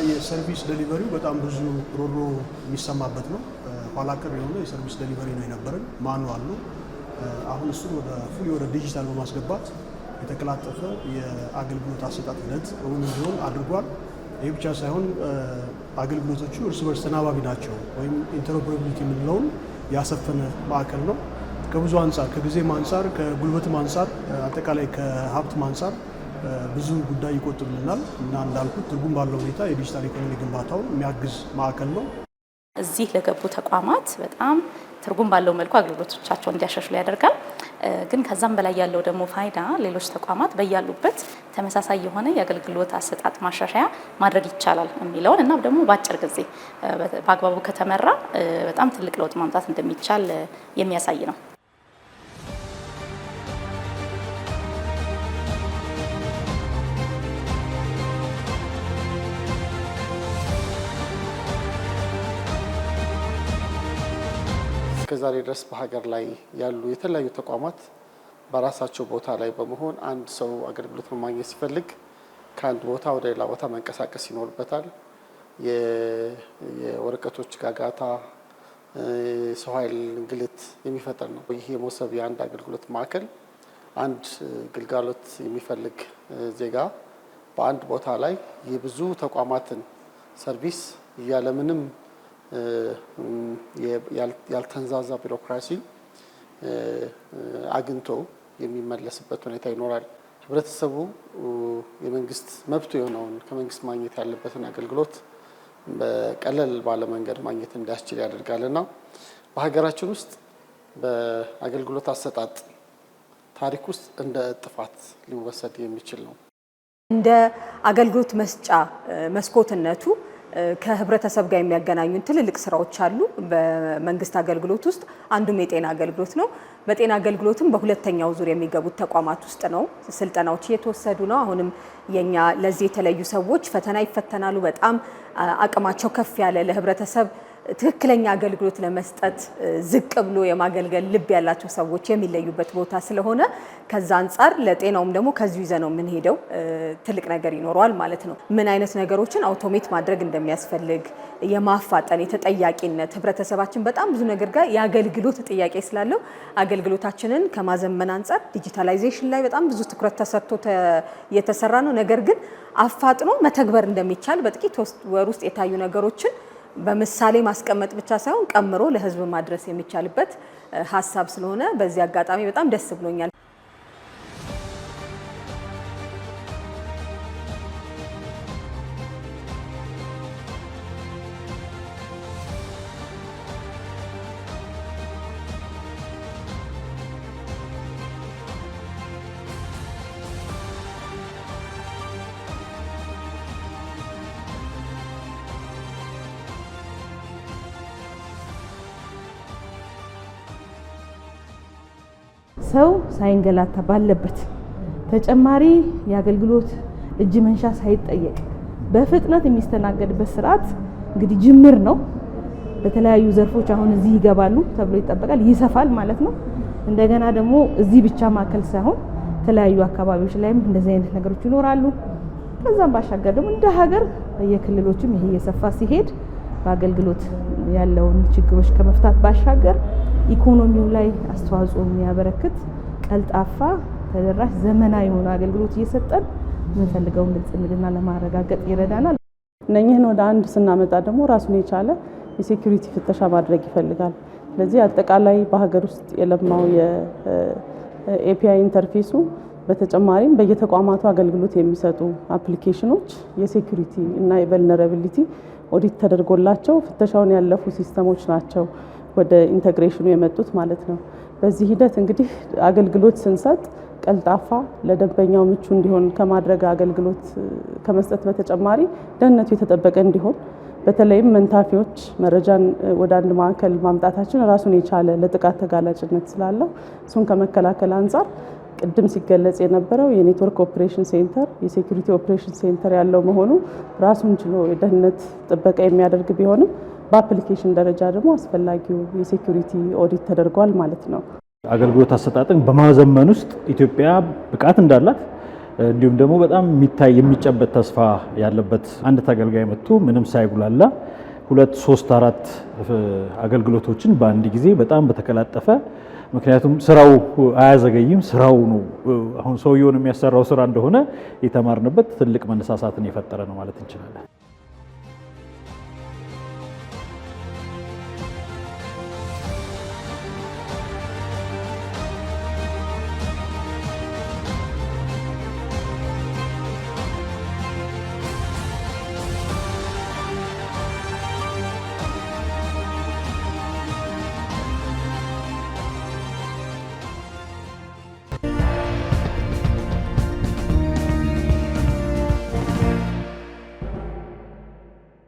የሰርቪስ ዴሊቨሪው በጣም ብዙ ሮሮ የሚሰማበት ነው። ኋላ ቀር የሆነ የሰርቪስ ዴሊቨሪ ነው የነበረን፣ ማኑዋል ነው። አሁን እሱን ወደ ዲጂታል በማስገባት የተቀላጠፈ የአገልግሎት አሰጣጥ ሂደት እውን እንዲሆን አድርጓል። ይህ ብቻ ሳይሆን አገልግሎቶቹ እርስ በርስ ተናባቢ ናቸው ወይም ኢንተሮፕሬቢሊቲ የምንለውን ያሰፈነ ማዕከል ነው። ከብዙ አንጻር ከጊዜም አንጻር ከጉልበትም አንጻር አጠቃላይ ከሀብትም አንጻር ብዙ ጉዳይ ይቆጥብልናል እና እንዳልኩት ትርጉም ባለው ሁኔታ የዲጂታል ኢኮኖሚ ግንባታውን የሚያግዝ ማዕከል ነው። እዚህ ለገቡ ተቋማት በጣም ትርጉም ባለው መልኩ አገልግሎቶቻቸውን እንዲያሻሽሉ ያደርጋል። ግን ከዛም በላይ ያለው ደግሞ ፋይዳ ሌሎች ተቋማት በያሉበት ተመሳሳይ የሆነ የአገልግሎት አሰጣጥ ማሻሻያ ማድረግ ይቻላል የሚለውን እና ደግሞ በአጭር ጊዜ በአግባቡ ከተመራ በጣም ትልቅ ለውጥ ማምጣት እንደሚቻል የሚያሳይ ነው። ከዛሬ ድረስ በሀገር ላይ ያሉ የተለያዩ ተቋማት በራሳቸው ቦታ ላይ በመሆን አንድ ሰው አገልግሎት ማግኘት ሲፈልግ ከአንድ ቦታ ወደ ሌላ ቦታ መንቀሳቀስ ይኖርበታል። የወረቀቶች ጋጋታ፣ ሰው ኃይል እንግልት የሚፈጠር ነው። ይህ የመሶብ የአንድ አገልግሎት ማዕከል አንድ ግልጋሎት የሚፈልግ ዜጋ በአንድ ቦታ ላይ የብዙ ተቋማትን ሰርቪስ ያለምንም ያልተንዛዛ ቢሮክራሲ አግኝቶ የሚመለስበት ሁኔታ ይኖራል። ህብረተሰቡ የመንግስት መብቱ የሆነውን ከመንግስት ማግኘት ያለበትን አገልግሎት በቀለል ባለ መንገድ ማግኘት እንዲያስችል ያደርጋልና በሀገራችን ውስጥ በአገልግሎት አሰጣጥ ታሪክ ውስጥ እንደ ጥፋት ሊወሰድ የሚችል ነው። እንደ አገልግሎት መስጫ መስኮትነቱ ከህብረተሰብ ጋር የሚያገናኙን ትልልቅ ስራዎች አሉ። በመንግስት አገልግሎት ውስጥ አንዱም የጤና አገልግሎት ነው። በጤና አገልግሎትም በሁለተኛው ዙር የሚገቡት ተቋማት ውስጥ ነው። ስልጠናዎች እየተወሰዱ ነው። አሁንም የኛ ለዚህ የተለዩ ሰዎች ፈተና ይፈተናሉ። በጣም አቅማቸው ከፍ ያለ ለህብረተሰብ ትክክለኛ አገልግሎት ለመስጠት ዝቅ ብሎ የማገልገል ልብ ያላቸው ሰዎች የሚለዩበት ቦታ ስለሆነ ከዛ አንጻር ለጤናውም ደግሞ ከዚሁ ይዘነው የምንሄደው ትልቅ ነገር ይኖረዋል ማለት ነው። ምን አይነት ነገሮችን አውቶሜት ማድረግ እንደሚያስፈልግ የማፋጠን የተጠያቂነት ህብረተሰባችን በጣም ብዙ ነገር ጋር የአገልግሎት ጥያቄ ስላለው አገልግሎታችንን ከማዘመን አንጻር ዲጂታላይዜሽን ላይ በጣም ብዙ ትኩረት ተሰርቶ እየተሰራ ነው። ነገር ግን አፋጥኖ መተግበር እንደሚቻል በጥቂት ወር ውስጥ የታዩ ነገሮችን በምሳሌ ማስቀመጥ ብቻ ሳይሆን ቀምሮ ለህዝብ ማድረስ የሚቻልበት ሀሳብ ስለሆነ በዚህ አጋጣሚ በጣም ደስ ብሎኛል። ሰው ሳይንገላታ ባለበት ተጨማሪ የአገልግሎት እጅ መንሻ ሳይጠየቅ በፍጥነት የሚስተናገድበት ስርዓት እንግዲህ ጅምር ነው። በተለያዩ ዘርፎች አሁን እዚህ ይገባሉ ተብሎ ይጠበቃል፣ ይሰፋል ማለት ነው። እንደገና ደግሞ እዚህ ብቻ ማከል ሳይሆን ተለያዩ አካባቢዎች ላይም እንደዚህ አይነት ነገሮች ይኖራሉ። ከዛም ባሻገር ደግሞ እንደ ሀገር በየክልሎችም ይሄ እየሰፋ ሲሄድ በአገልግሎት ያለውን ችግሮች ከመፍታት ባሻገር ኢኮኖሚው ላይ አስተዋጽኦ የሚያበረክት ቀልጣፋ፣ ተደራሽ፣ ዘመናዊ የሆነ አገልግሎት እየሰጠን የምንፈልገውን ብልጽግና ለማረጋገጥ ይረዳናል። እነኚህን ወደ አንድ ስናመጣ ደግሞ ራሱን የቻለ የሴኩሪቲ ፍተሻ ማድረግ ይፈልጋል። ስለዚህ አጠቃላይ በሀገር ውስጥ የለማው የኤፒአይ ኢንተርፌሱ በተጨማሪም በየተቋማቱ አገልግሎት የሚሰጡ አፕሊኬሽኖች የሴኩሪቲ እና የቨልነራቢሊቲ ኦዲት ተደርጎላቸው ፍተሻውን ያለፉ ሲስተሞች ናቸው ወደ ኢንተግሬሽኑ የመጡት ማለት ነው። በዚህ ሂደት እንግዲህ አገልግሎት ስንሰጥ ቀልጣፋ፣ ለደንበኛው ምቹ እንዲሆን ከማድረግ አገልግሎት ከመስጠት በተጨማሪ ደህንነቱ የተጠበቀ እንዲሆን በተለይም መንታፊዎች መረጃን ወደ አንድ ማዕከል ማምጣታችን ራሱን የቻለ ለጥቃት ተጋላጭነት ስላለው እሱን ከመከላከል አንጻር ቅድም ሲገለጽ የነበረው የኔትወርክ ኦፕሬሽን ሴንተር የሴኩሪቲ ኦፕሬሽን ሴንተር ያለው መሆኑ ራሱን ችሎ የደህንነት ጥበቃ የሚያደርግ ቢሆንም በአፕሊኬሽን ደረጃ ደግሞ አስፈላጊው የሴኩሪቲ ኦዲት ተደርጓል ማለት ነው። አገልግሎት አሰጣጥን በማዘመን ውስጥ ኢትዮጵያ ብቃት እንዳላት እንዲሁም ደግሞ በጣም የሚታይ የሚጨበት ተስፋ ያለበት አንድ ተገልጋይ መጥቶ ምንም ሳይጉላላ 2 3 4 አገልግሎቶችን በአንድ ጊዜ በጣም በተቀላጠፈ ምክንያቱም ስራው አያዘገይም ስራው ነው አሁን ሰውየውን የሚያሰራው ስራ እንደሆነ የተማርንበት ትልቅ መነሳሳትን የፈጠረ ነው ማለት እንችላለን።